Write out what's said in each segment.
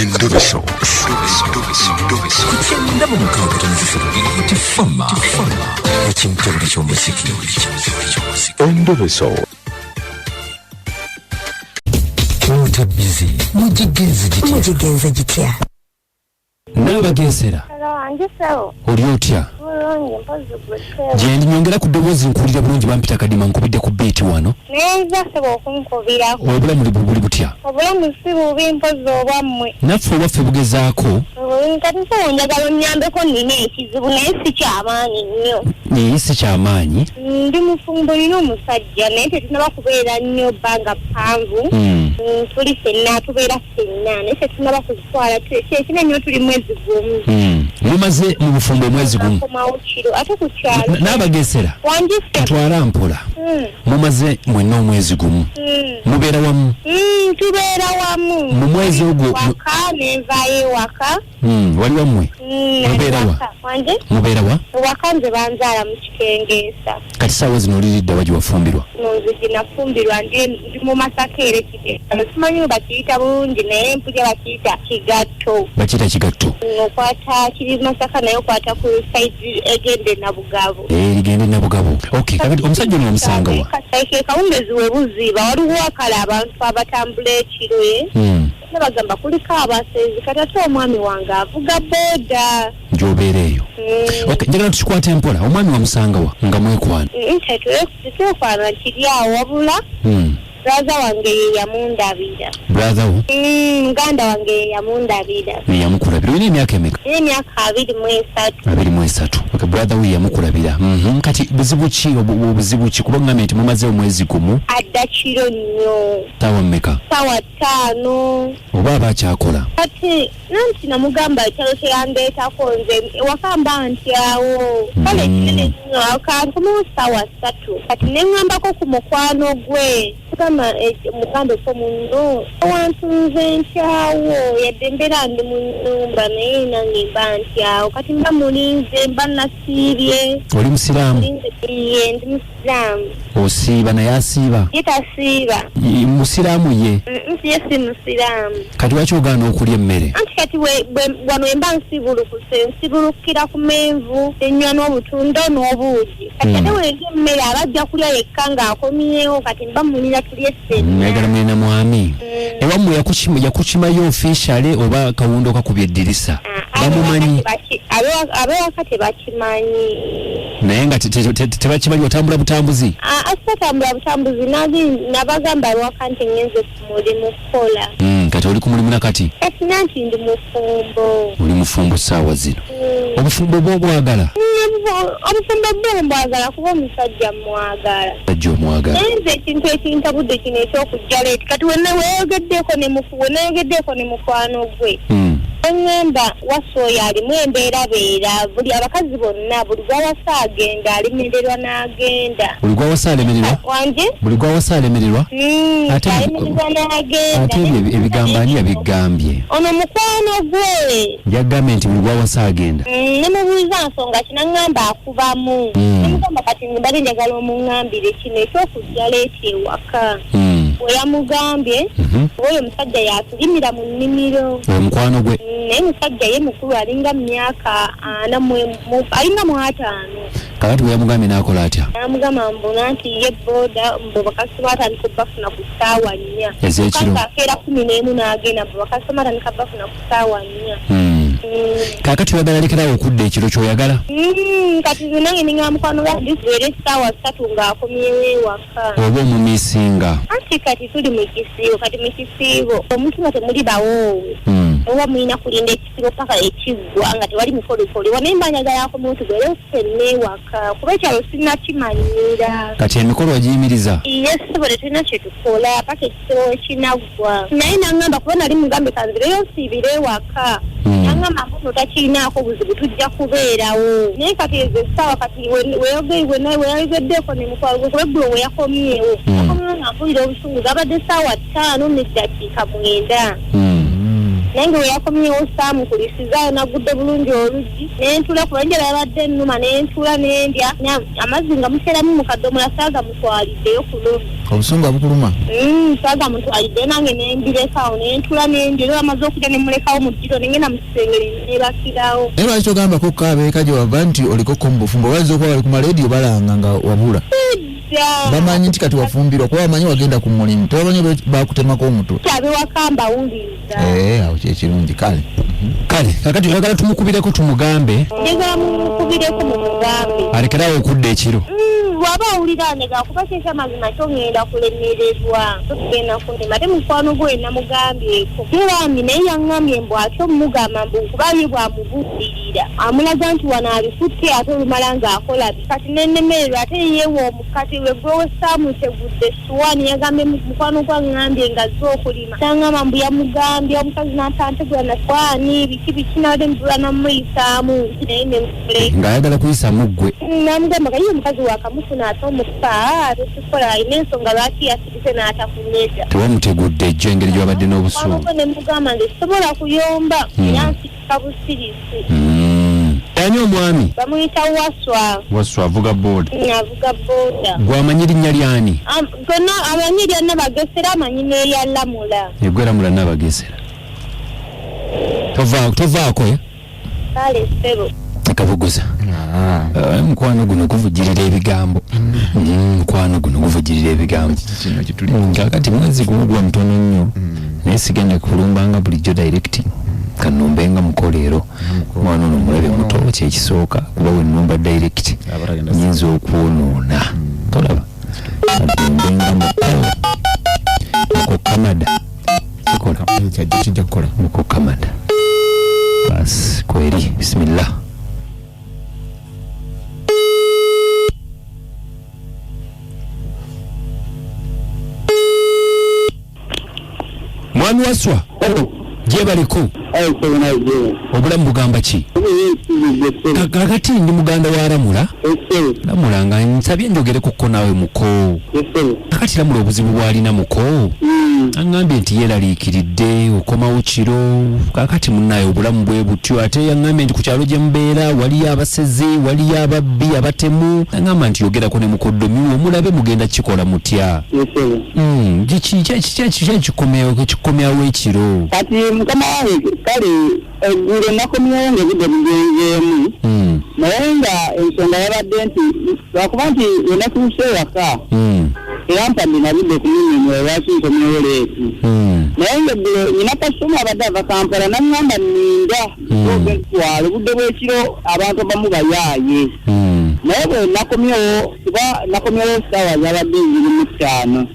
Endobeso. Kugenda mu mukaaga tifama ekintu eky'omuziki. Endobeso. Mutabizi mujigenze gitya. Nabagesera. Oli otya? Gyendi nyongera ku ddoboozi nkuwulira bulungi bampita kadima nkubidde ku beeti wano. Neza sebo okunkubirako. Obulamu buli butya? Obulamu si bubi mpozi obwammwe. Naffe obwaffe bugezaako. Kati nsobo njagala onnyambeko nina ekizibu naye si kyamaanyi nnyo. Naye si kyamaanyi? Ndi mufumbo nina omusajja naye tetunaba kubeera nnyo bbanga ppanvu. Tuli ffenna tubeera ffenna naye tetunaba kuzitwala kyekina nnyo tuli mwezi gumu. Mumaze mu bufumbo mwezi gumu? Ate ku kyalo. N'abagesera? Wanjise. Twala mpola. Mumaze mwenna omwezi gumu. Mubeera wamu? Tubeera wamu. Mu mwezi ogwo waka nenvaayo ewaka. Wali wammwe? Mubeera wa? Wanje? Mubeera wa? Waka nze banzaala mu Kikengeesa. Kati saawa zino oliridde wa gye wafumbirwa? Nze gye nafumbirwa ndi mu Masaka era Kikengeesa. Simanyi bakiyita bulungi naye mpulira bakiyita Kigatto. Bakiyita Kigatto? Okwata kiri Masaka naye okwata ku side egende Nabugabo. Ligende Nabugabo. Okay, kakati omusajja ono omusanga wa? Kasayike kawungezi we buziba waliwo akala abantu abatambula ekiro bagamba kuliko abasezi kati ate omwami wange avuga booda gy'obeereeyo. Okay, njagala tukikwate empola. Omwami wamusanga wa nga mwekwana? Tetwekwana kiri awo wabula braza wange ye yamundabira. Braza wo? Muganda wange ye yamundabira. Ye yamukulabira. Olina emyaka emeka? Emyaka 23. 23. Okay, braza we yamukulabira. Kati buzibu ki obuzibu ki kuba ngambye nti mumaze omwezi gumu? Adda kiro nnyo. Sawa mmeka? Sawa 5. Oba abakyakola? Kati nanti namugamba ekyalo kye yandeetako nze wakamba nti awo kale kinene nnyo akankomewo sawa 3. Kati ne ngambako ku mukwano gwe kama muganda ko muno awantu nze nkyawo yadde mbeera ndi mu nnyumba naye nange mba nkyawo kati mba mulinze mba nasiibye. Oli musiraamu? Ndi musiraamu. Osiiba naye asiiba? Ye tasiiba. Musiraamu ye? Ye si musiraamu. Kati lwaki ogaana okulya emmere? Anti kati wano emba nsibulukira ku menvu enywa n'obutunda n'obuugi kati ate wendya emmere abajja kulya yekka ng'akomyewo kati mba mulira tulye ffenna. Nayagala mulina mwami. Ewammwe yakukimayo officially oba kawundo kakubye eddirisa? Bamumanyi? Abewaka tebakimanyi. Naye nga tebakimanyi otambula butambuzi? Asitatambula butambuzi nabagamba lwaka nti ngenze ku mulimu kukola. Kati oli ku mulimu nakati? Kati nanti ndi mufumbo. Oli mufumbo saawa zino? Obufumbo bwo obwagala? Obufumbo bwo mbwagala kuba omusajja mwagala. Omusajja omwagala? Nze ekintu ekintabudde kino ekyokujja leeti kati wenayogeddeko ne mukwano gwe. Ngamba wasooya alimu embeerabeera buli abakazi bonna buli gwawasa agenda alimererwa n'agenda. Buli gwawasa alemererwa? Wanje? Buli gwawasa alemererwa? Alimererwa n'agenda. Ate ebigambo ani yabigambye? Ono mukwano gwe. Yagambye nti buli gwawasa agenda? Ne mubuuza nsonga kina ngamba akubamu. Ne mugamba kati mbadde njagala omuŋŋambire kino ekyokujja leeti ewaka. Weyamugambye oyo omusajja yatulimira mu nnimiro. Omukwano gwe? Naye musajja ye mukulu alinga mu myaka 40 alinga mu 5. Kakati weyamugambye n'akola atya? Namugamba mbona nti ye booda mbu bakasi batandika bafuna ku ssaawa 4. Ez'ekiro? Akeera 11 n'agenda mbu bakasi batandika bafuna ku ssaawa 4. Kakati oyagala lekerawo okudda ekiro ky'oyagala? Kati nange ninga mukwano gwa zibeere ssaawa 3 ng'akomyewo ewaka. Oba omumiisinga? Anti kati tuli mu kisiibo kati mu kisiibo omuntu nga temuli bawoowe. Oba mulina kulinda ekisibo paka ekiggwa nga tewali mikolokolo wane mba njagala akomuntu gwe ffenna ewaka kuba ekyalo sinnakimanyira. Kati emikolo ogiyimiriza? Yes, sobole tulina kye tukola paka ekisibo ekinaggwa naye nangamba kuba nali mugambe kanzireyo nsiibire ewaka. Nangamba mbuno takirinaako buzibu tujja kubeerawo naye kati ezo essaawa kati weyayogeddeko ne mukwano gwe kuba eggulo we yakomyewo akomyewo nga mpulira obusungu zabadde essaawa 5 n'eddakiika 9. nange we yakomyewo Saamu kulisizayo nagudde bulungi oluggi nentula kulanjala yabadde ennuma nentula nendya amazzi nga museeramu mu kadomola saaga mutwaliddeyo ku lubbi obusungu bukuluma saaga mutwaliddeyo nange nembirekawo nentula nendya era amaze okulya nemulekawo mu ddiro nengenda mu kisengere nebakirawo naye lwaki ogambako kaabeeka gye wava nti olikoko mu bufumbo wazza okuba wali ku malediyo balanga nga wabula bamanyi nti kati wafumbirwa kuba bamanyi wagenda ku mulimu tebamanyi bakutemako omutwe kyabewakamba wuliriza awo kyekirungi kale kakati twagala tumukubireko tumugambe njagala mumukubireko mumugambe alekerawo okudda ekiro bw'aba awulira ndega kuba kyekya mazima kyo ngenda kulemererwa tugenda kunema ate mukwano gwe namugambyeko yerambi naye yaŋŋambye mbu ate omugamba mbu kuba ye bw'amubuddirira amulaga nti wano abikutte ate olumala ng'akola kati nennemererwa ate yeewa omukati we gwewe Saamu tegudde essuwaani yagambye mukwano gwaŋŋambye ng'azze okulima taŋŋamba mbu yamugambye omukazi n'atantegula na ssuwaani biki nawadde mutula namuyisaamu naye nemuleka ng'ayagala kuyisaamu ggwe namugamba kaye omukazi wakamufuna ate omufa tetukola alina ensonga lwaki yasirise n'atakunyega tewamutegudde ejjo engeri gy'obadde n'obusuulu nemugamba nti sobola kuyomba era nsikika busirisi ani omwami bamuyita Waswa avuga booda avuga booda gwamanyi linnya lyani gonna amanyi erya Nabagesera amanyi n'erya Lamula egweramula Nabagesera tovaako kale ssebo akabuguza mukwano guno guvugirira ebigambo kakati mwezi guno gwa mutono nnyo naye sigenda kulumbanga bulijjo directing kanumbenga mukolero mwana ono mulabe muto kyekisooka kuba we nnumba direct nyinza okwonoona tolaba kanumbenga muko Kamada kijja kukola muko Kamada basi kweri bismillah mwami Waswa gye baliko obulamu bugamba ki kakati ndi muganda wa Lamula nga nsabye njogerekokko naawe muko kakati Lamula obuzibu bwalina muko aŋŋambye nti yeeraliikiridde okomawo kiro kakati munnaayo obulamu bwe butyo ate yaŋŋambye nti ku kyalo gye mubeera waliyo abasezi waliyo ababbi abatemu aŋŋamba nti yogerako ne mukoddomiwo mulabe mugenda kikola mutya kikomyawo ekiro kati mukama wange kale eggulo nakomyawo ng'ebudde bugenzeemu naye nga ensonga yabadde nti lwakuba nti enatuuse ewaka eyampadde nabudde kumunnyonnyola lwaki nkomyewo leeti naye nga eggulo nyina kasitoma abadde ava Kampala naŋŋamba nninda ogentwala obudde bw'ekiro abantu abamu bayaaye naye bwe nakomyewo kuba nakomyewo ssaawa zabadde 25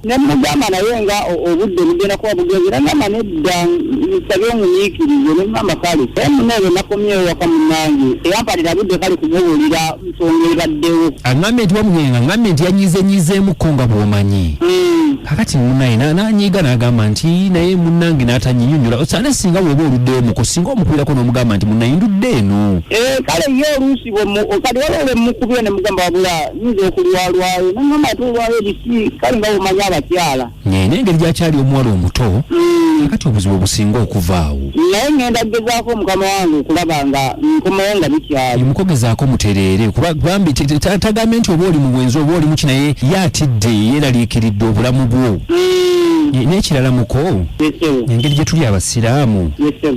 nemugamba naye nga obudde bugenda kuba bugezera ngamba nedda nsabye omunyiikirize nemugamba kale saye muneebe nakomyewo waka munnange eyampalira budde kale kumubuulira nsonga ebaddewo aŋŋambye nti wamunyenga aŋŋambye nti yanyizenyizeemuko nga bw'omanyi kakati munnaye nanyiiga n'agamba nti naye munnange n'atanyinyonnyola osane singa bw'oba oluddeyo muko singa omukuirako n'omugamba nti munnaye ndudde eno kale ye oluusi kati waliwo lwe mukubira ne mugamba wabula nyinza okulwalwayo naŋŋamba ate olwayo ebisi kale nga bumanyi abakyala n'engeri gyakyali omuwala omuto kakati obuzibu obusinga okuvaawo naye ngenda kugezaako mukama wange okulaba nga nkomawo nga bikyali mukogezaako mutereere kuba bambi tagambye nti oba oli mu bwenzi oba oli muki naye yatidde yeeraliikiridde obulamu bwo n'ekirala muko engeri gye tuli abasiraamu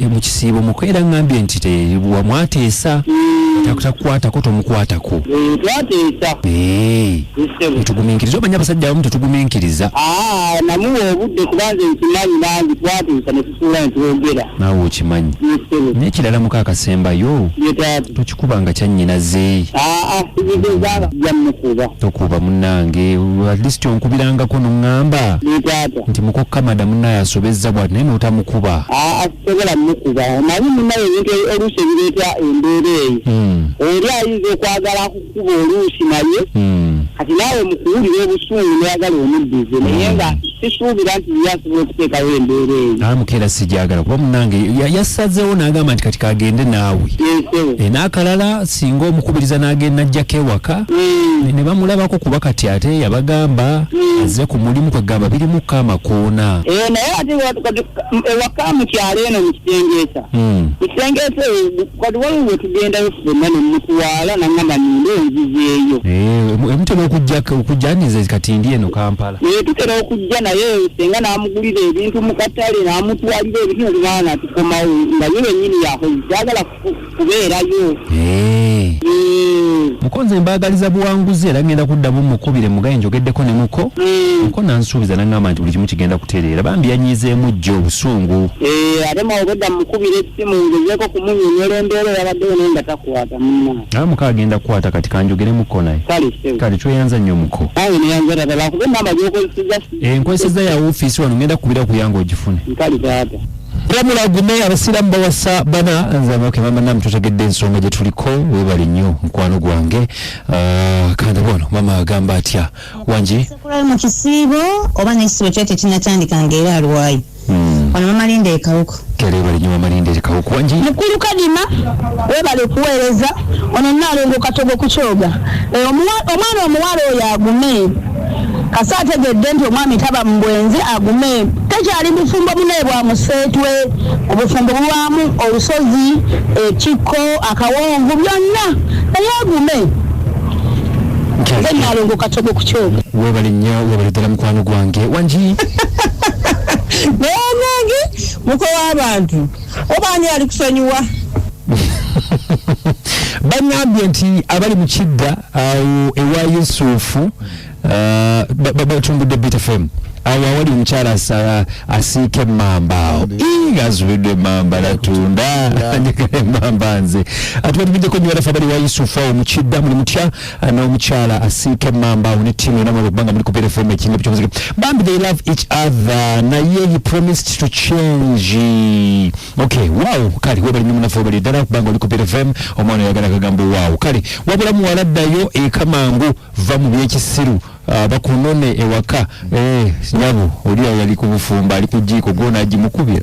mu kisiibo muko era ŋŋambye nti wamwateesa takukwatako tomukwatako tugumiikiriza omanya abasajja abamu tetugumiikiriza namuwa obudde kubanze nkimanyi nange twateesa ne tusuula ne twogera naawe okimanyi n'ekirala muko akasembayo tokikubanga kyannyinaze tokuba munnange atleast onkubirangako noŋŋamba nti muko Kamada munnaye asobezza bwati naye notamukuba sobola mukuba omanyi munnaye ebintu oluusi ebireeta embeera eyo oli ayinza okwagala kukuba oluusi naye kati naawe mukuwulira obusungu neyagala omuddize naye nga sisuubira nti yasobola okuteekayo embeera eyo. Amukeera sijagala kuba munange yasazeewo n'agamba nti kati kagende naawe. N'akalala singa omukubiriza n'agenda ajjako ewaka ne bamulabako kuba kati ate yabagamba azze ku mulimu kwegamba birimuko amakoona. Naye ate ewaka mu kyalo eno mu Kitengeesa. Kitengeesa kati waliwo we tugendayo ffenna ne mutwala n'angamba ninde enzizeeyo. Emutera okujjaniza kati ndi eno Kampala. Tutera okujja naye senga n'amugulira ebintu mu katale n'amutwalira ebintu n'olubaana atukomawo nga ye wennyini yakoze kubeerayo. Mukonze mbaagaliza buwanguzi era ngenda kuddamu mukubire mugaye njogeddeko ne muko. Muko nansuubiza n'angamba nti buli kimu kigenda kutereera bambi yanyizeemu jjo obusungu. Ate mawogedda mukubire essimu ngezeeko kumunyonyola embeera yabaddeyo naye nga takwata munna. Muko agenda kukwata kati kanjogere muko naye. Kale tweyanza nnyo muko. Awe neyanza ddala kuba ennamba gy'okozesezza. Nkozesezza ya woofiisi wano ngenda kubira kuyanga ogifune. Nkali taata. Ramula gume abasiramu bawasa bana nzama ke mama nam tutegedde ensonga gye tuliko webali nnyo mukwano gwange kandi bono mama agamba atya wanji sekulali mu kisiibo oba n'ekisiibo kyate kinnatandika ng'era alwayi wano mama Linda ekawuko kere bali nnyo mama Linda ekawuko wanji mukulu kadima webale kuweereza ono nnaalongo katogo ku kyoga omwana omuwala oyo agume kasa ategedde nti omwami taba mu bwenzi agume tekyali bufumbo bune bwa museetwe obufumbo bulwamu olusozi ekikko akawonvu byonna naye agume nnaalongo katogo ku kyoga webali nnyo webali ddala mukwano gwange wanji naye nange muko w'abantu obaani ali kusonyiwa bangambye nti abali mu kidda awo ewa Yusufu batumbudde BTFM awo awali omukyala asiika emmamba awo ng'azubidde emmamba latunda njagala emmamba nze atuba tubiddeko nnyo balafa bali wa Yusufu awo mu kidda muli mutya n'omukyala asiika emmamba awo ne ttiimu yonna mwabanga muli ku BTFM ekinga kyomuzika bambi they love each other naye he promised to change okay wow kale webali nnyo munafu webali ddala kubanga oli ku BTFM omwana oyagala kagamba wow kale wabula muwala ddayo ekamangu va mu byekisiru bakunone ewaka nyabo oli yali ku bufumba ali ku jjiiko gwona agimukubira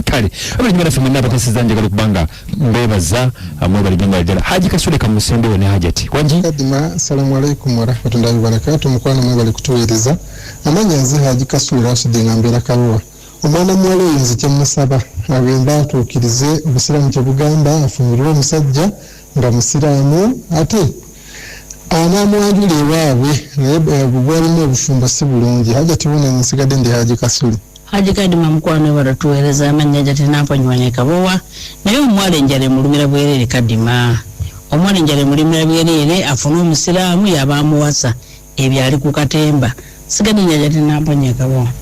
kale abali nyuma nafe mwenna bakasiza njagala kubanga mbebaza amwe bali nyuma ddala Haji Kasule kamusembewo ne Hajati wanji kadima assalamu alaikum wa rahmatullahi wa barakatuh mukwano mwe bali kutuweereza amanya nze Haji Kasule Rashid ngambira kabuwa omwana muwala oyo nze kyemusaba agenda atuukirize obusiraamu kye bugamba afumbirwe omusajja nga musiraamu ate anamwanjula ewaabwe naye bwalimu obufumbo si bulungi Hajati buna nsigadde ndi Haji Kasule Haji kadima mukwano baratuweereza amanya Hajati nampanywanya kabowa naye omuwala enjala emulumira bwerere kadima omwana enjala emulumira bwerere afune omusiraamu yaba amuwasa ebyo ali ku katemba sigadde Hajati nampanywanya kabowa